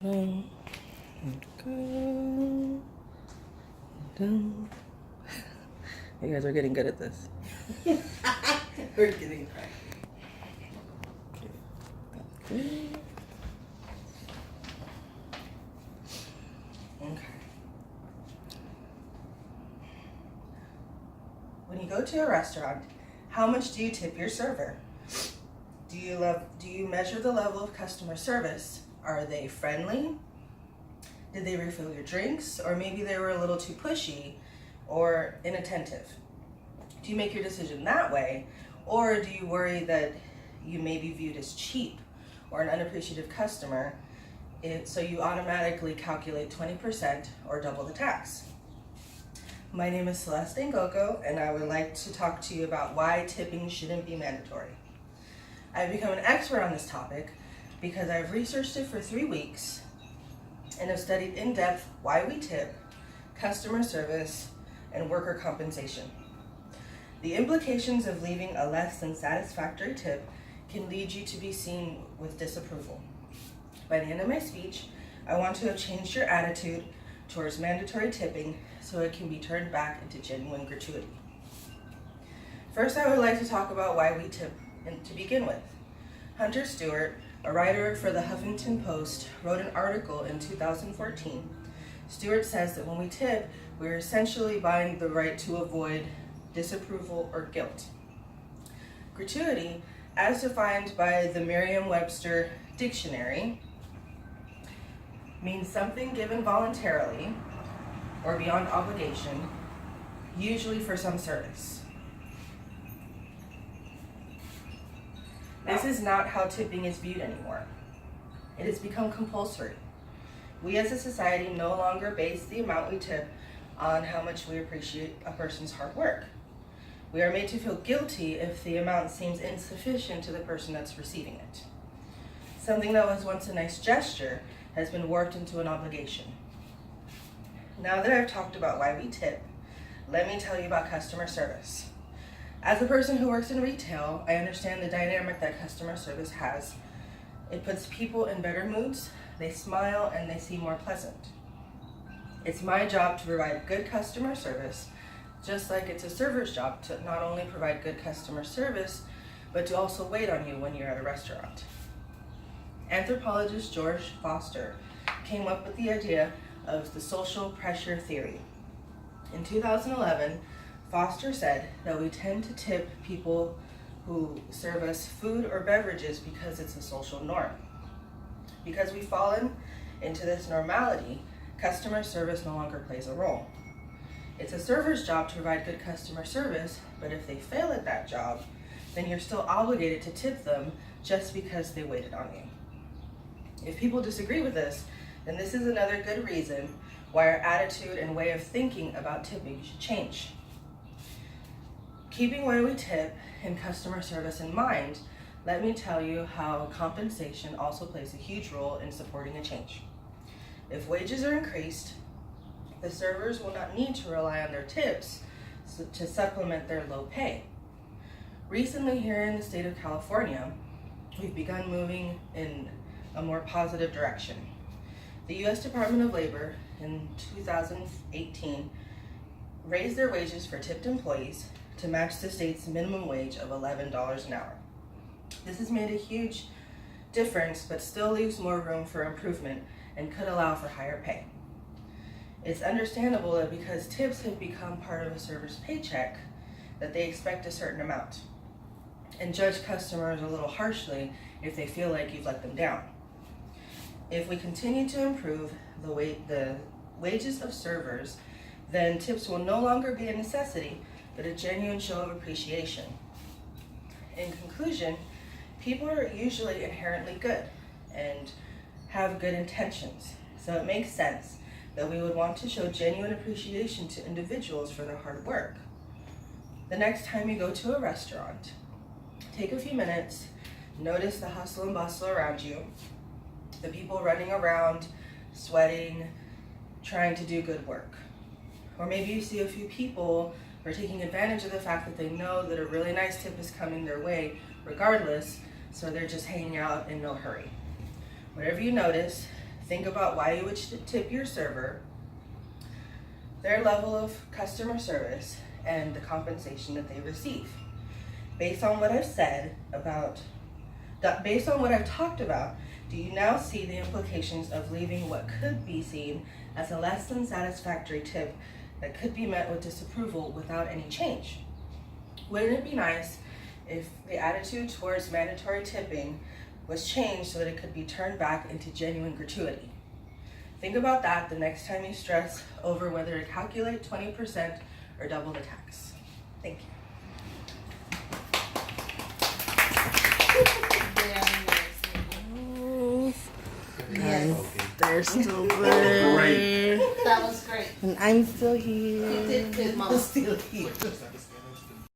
Go. You guys are getting good at this. We're getting cracked. Okay. When you go to a restaurant, how much do you tip your server? Do you measure the level of customer service? Are they friendly? Did they refill your drinks? Or maybe they were a little too pushy or inattentive? Do you make your decision that way? Or do you worry that you may be viewed as cheap or an unappreciative customer, so you automatically calculate 20% or double the tax? My name is Celeste Ngoko, and I would like to talk to you about why tipping shouldn't be mandatory. I've become an expert on this topic because I've researched it for 3 weeks and have studied in depth why we tip, customer service, and worker compensation. The implications of leaving a less than satisfactory tip can lead you to be seen with disapproval. By the end of my speech, I want to have changed your attitude towards mandatory tipping so it can be turned back into genuine gratuity. First, I would like to talk about why we tip to begin with. Hunter Stewart, a writer for the Huffington Post, wrote an article in 2014. Stewart says that when we tip, we're essentially buying the right to avoid disapproval or guilt. Gratuity, as defined by the Merriam-Webster dictionary, means something given voluntarily or beyond obligation, usually for some service. This is not how tipping is viewed anymore. It has become compulsory. We as a society no longer base the amount we tip on how much we appreciate a person's hard work. We are made to feel guilty if the amount seems insufficient to the person that's receiving it. Something that was once a nice gesture has been warped into an obligation. Now that I've talked about why we tip, let me tell you about customer service. As a person who works in retail, I understand the dynamic that customer service has. It puts people in better moods, they smile, and they seem more pleasant. It's my job to provide good customer service, just like it's a server's job to not only provide good customer service, but to also wait on you when you're at a restaurant. Anthropologist George Foster came up with the idea of the social pressure theory. In 2011, Foster said that we tend to tip people who serve us food or beverages because it's a social norm. Because we've fallen into this normality, customer service no longer plays a role. It's a server's job to provide good customer service, but if they fail at that job, then you're still obligated to tip them just because they waited on you. If people disagree with this, then this is another good reason why our attitude and way of thinking about tipping should change. Keeping why we tip and customer service in mind, let me tell you how compensation also plays a huge role in supporting a change. If wages are increased, the servers will not need to rely on their tips to supplement their low pay. Recently here in the state of California, we've begun moving in a more positive direction. The U.S. Department of Labor in 2018 raised their wages for tipped employees to match the state's minimum wage of $11 an hour. This has made a huge difference, but still leaves more room for improvement and could allow for higher pay. It's understandable that because tips have become part of a server's paycheck, that they expect a certain amount and judge customers a little harshly if they feel like you've let them down. If we continue to improve the wages of servers, then tips will no longer be a necessity, but a genuine show of appreciation. In conclusion, people are usually inherently good and have good intentions, so it makes sense that we would want to show genuine appreciation to individuals for their hard work. The next time you go to a restaurant, take a few minutes, notice the hustle and bustle around you, the people running around, sweating, trying to do good work. Or maybe you see a few people who are taking advantage of the fact that they know that a really nice tip is coming their way regardless, so they're just hanging out in no hurry. Whatever you notice, Think about why you would tip your server, their level of customer service, and the compensation that they receive. Based on what I've talked about, do you now see the implications of leaving what could be seen as a less than satisfactory tip that could be met with disapproval without any change? Wouldn't it be nice if the attitude towards mandatory tipping was changed so that it could be turned back into genuine gratuity? Think about that the next time you stress over whether to calculate 20% or double the tax. Thank you. And they're still Great. there. That was great. And I'm still here. You did good, Mom. Still here.